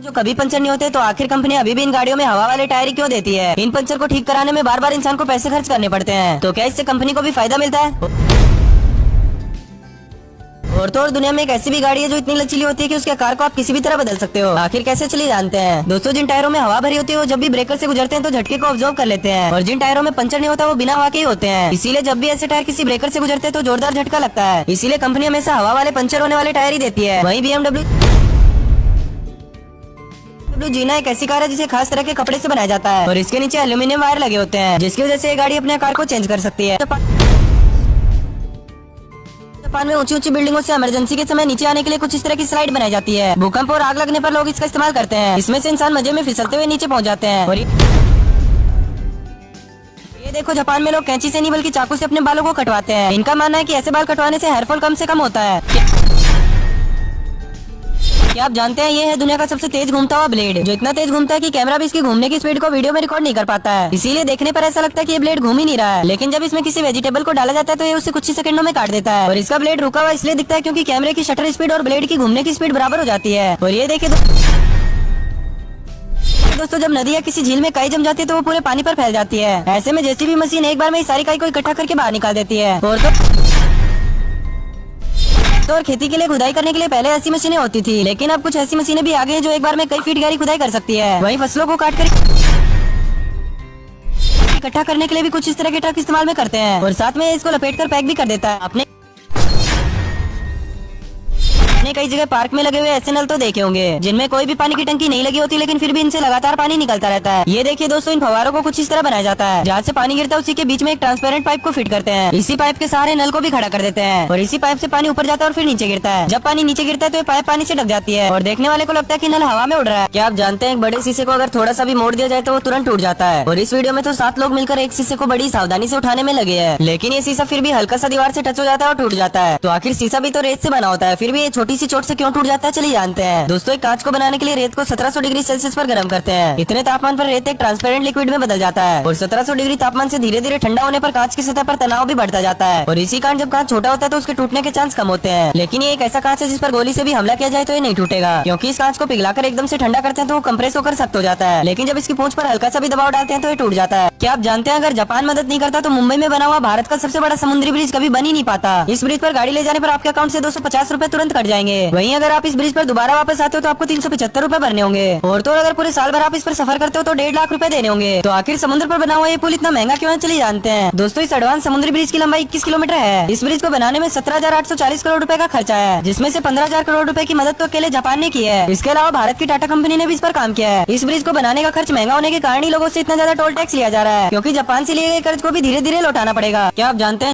जो कभी पंचर नहीं होते, तो आखिर कंपनी अभी भी इन गाड़ियों में हवा वाले टायर क्यों देती है? इन पंचर को ठीक कराने में बार बार इंसान को पैसे खर्च करने पड़ते हैं, तो क्या इससे कंपनी को भी फायदा मिलता है? और तो और दुनिया में एक ऐसी भी गाड़ी है जो इतनी लचीली होती है कि उसके आकार को आप किसी भी तरह बदल सकते हो। आखिर कैसे चली जानते हैं दोस्तों। जिन टायरों में हवा भरी होती है वो जब भी ब्रेकर से गुजरते हैं तो झटके को ऑब्जर्व कर लेते हैं, और जिन टायरों में पंचर नहीं होता वो बिना हवा के ही होते हैं। इसीलिए जब भी ऐसे टायर किसी ब्रेकर से गुजरते हैं तो जोरदार झटका लगता है। इसीलिए कंपनी हमेशा हवा वाले पंचर होने वाले टायर ही देती है। वहीं BMW जीना एक ऐसी कार है जिसे खास तरह के कपड़े से बनाया जाता है, और इसके नीचे एल्यूमिनियम वायर लगे होते हैं, जिसकी वजह से ये गाड़ी अपने आकार को चेंज कर सकती है। जापान में ऊंची ऊंची बिल्डिंगों से इमरजेंसी के समय नीचे आने के लिए कुछ इस तरह की स्लाइड बनाई जाती है। भूकंप और आग लगने पर लोग इसका इस्तेमाल करते हैं। इसमें से इंसान मजे में फिसलते हुए नीचे पहुंच जाते हैं। और ये देखो, जापान में लोग कैंची से नहीं बल्कि चाकू से अपने बालों को कटवाते हैं। इनका मानना है कि ऐसे बाल कटवाने से हेयर फॉल कम से कम होता है। क्या आप जानते हैं ये है दुनिया का सबसे तेज घूमता हुआ ब्लेड, जो इतना तेज घूमता है कि कैमरा भी इसकी घूमने की स्पीड को वीडियो में रिकॉर्ड नहीं कर पाता है। इसीलिए देखने पर ऐसा लगता है कि ये ब्लेड घूम ही नहीं रहा है, लेकिन जब इसमें किसी वेजिटेबल को डाला जाता है तो ये उसे कुछ ही सेकंडों में काट देता है। और इसका ब्लेड रुका हुआ इसलिए दिखता है क्योंकि कैमरे की शटर स्पीड और ब्लेड की घूमने की स्पीड बराबर हो जाती है। और ये देखिए दोस्तों, जब नदी या किसी झील में काई जम जाती है तो वो पूरे पानी पर फैल जाती है। ऐसे में जेसीबी मशीन एक बार में सारी काई को इकट्ठा करके बाहर निकाल देती है। और खेती के लिए खुदाई करने के लिए पहले ऐसी मशीनें होती थी, लेकिन अब कुछ ऐसी मशीनें भी आ गई हैं जो एक बार में कई फीट गहरी खुदाई कर सकती है। वहीं फसलों को काट कर इकट्ठा करने के लिए भी कुछ इस तरह के ट्रक इस्तेमाल में करते हैं, और साथ में इसको लपेट कर पैक भी कर देता है। आपने कई जगह पार्क में लगे हुए ऐसे नल तो देखे होंगे जिनमें कोई भी पानी की टंकी नहीं लगी होती, लेकिन फिर भी इनसे लगातार पानी निकलता रहता है। ये देखिए दोस्तों, इन फव्वारों को कुछ इस तरह बनाया जाता है, जहाँ से पानी गिरता है उसी के बीच में एक ट्रांसपेरेंट पाइप को फिट करते हैं। इसी पाइप के सहारे नल को भी खड़ा कर देते हैं, और इसी पाइप से पानी ऊपर जाता है और फिर नीचे गिरता है। जब पानी नीचे गिरता है तो ये पाइप पानी से ढक जाती है, और देखने वाले को लगता है कि नल हवा में उड़ रहा है। क्या आप जानते हैं एक बड़े शीशे को अगर थोड़ा सा भी मोड़ दिया जाए तो वो तुरंत टूट जाता है। और इस वीडियो में तो 7 लोग मिलकर एक शीशे को बड़ी सावधानी से उठाने में लगे हैं, लेकिन ये शीशा फिर भी हल्का सा दीवार से टच हो जाता है और टूट जाता है। तो आखिर शीशा भी तो रेत से बना होता है, फिर भी ये छोटी सी चोट से क्यों टूट जाता है, चलिए जानते हैं। दोस्तों, एक कांच को बनाने के लिए रेत को 1700 डिग्री सेल्सियस पर गर्म करते हैं। इतने तापमान पर रेत एक ट्रांसपेरेंट लिक्विड में बदल जाता है, और 1700 डिग्री तापमान से धीरे धीरे ठंडा होने पर कांच की सतह पर तनाव भी बढ़ता जाता है। और इसी कारण जब कांच छोटा होता है तो उसके टूटने के चांस कम होते हैं। लेकिन ये एक ऐसा कांच है जिस पर गोली से भी हमला किया जाए तो ये नहीं टूटेगा, क्योंकि इस कांच को पिघलाकर एकदम से ठंडा करते हैं तो वो कंप्रेस होकर सख्त हो जाता है। लेकिन जब इसकी पूंछ पर हल्का सा भी दबाव डालते हैं तो ये टूट जाता है। क्या आप जानते हैं अगर जापान मदद नहीं करता तो मुंबई में बना हुआ भारत का सबसे बड़ा समुद्री ब्रिज कभी बन ही नहीं पाता। इस ब्रिज पर गाड़ी ले जाने पर आपके अकाउंट से 250 रूपए तुरंत कट जाएंगे। वहीं अगर आप इस ब्रिज पर दोबारा वापस आते हो तो आपको 375 रूपए भरने होंगे, और तो अगर पूरे साल भर आप इस पर सफर करते हो तो 1.5 लाख रूपए देने होंगे। तो आखिर समुद्र पर बना हुआ ये पुल इतना महंगा क्यों है, चलिए जानते हैं। दोस्तों, इस एडवांस समुद्री ब्रिज की लंबाई 21 किलोमीटर है। इस ब्रिज को बनाने में 17,840 करोड़ रुपए का खर्चा है, जिसमें से 15,000 करोड़ रुपए की मदद तो अकेले जापान ने की है। इसके अलावा भारत की टाटा कंपनी ने भी इस पर काम किया है। इस ब्रिज को बनाने का खर्च महंगा होने के कारण ही लोगों से इतना ज्यादा टोल टैक्स लिया जा रहा है, क्योंकि जापान से लिए गए कर्ज को भी धीरे धीरे लौटाना पड़ेगा। क्या आप जानते हैं